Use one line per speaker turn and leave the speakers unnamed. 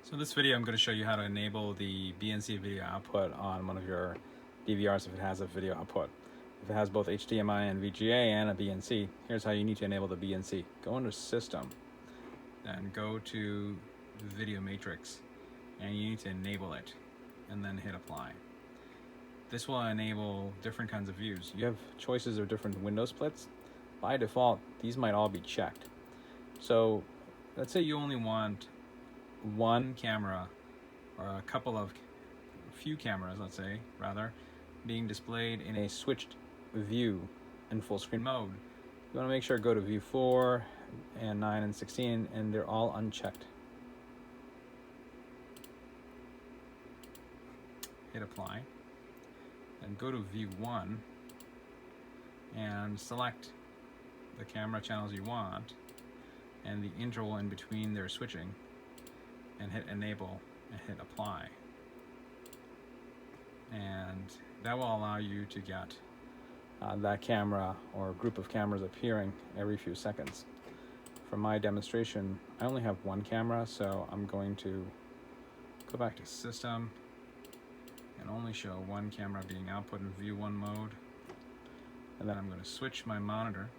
So in this video, I'm going to show you how to enable the BNC video output on one of your DVRs if it has a video output. If it has both HDMI and VGA and a BNC, here's how you need to enable the BNC. Go under System, then go to Video Matrix, and you need to enable it, and then hit Apply. This will enable different kinds of views. You have choices of different window splits. By default, these might all be checked. So let's say you only want one camera, or a few cameras, let's say, rather, being displayed in a switched view in full screen mode. You want to make sure go to view 4 and 9 and 16, and they're all unchecked. Hit Apply, and go to view 1 and select the camera channels you want and the interval in between their switching, and hit Enable and hit Apply. And that will allow you to get that camera or group of cameras appearing every few seconds. For my demonstration, I only have one camera, so I'm going to go back to System and only show one camera being output in view 1 mode. And then I'm going to switch my monitor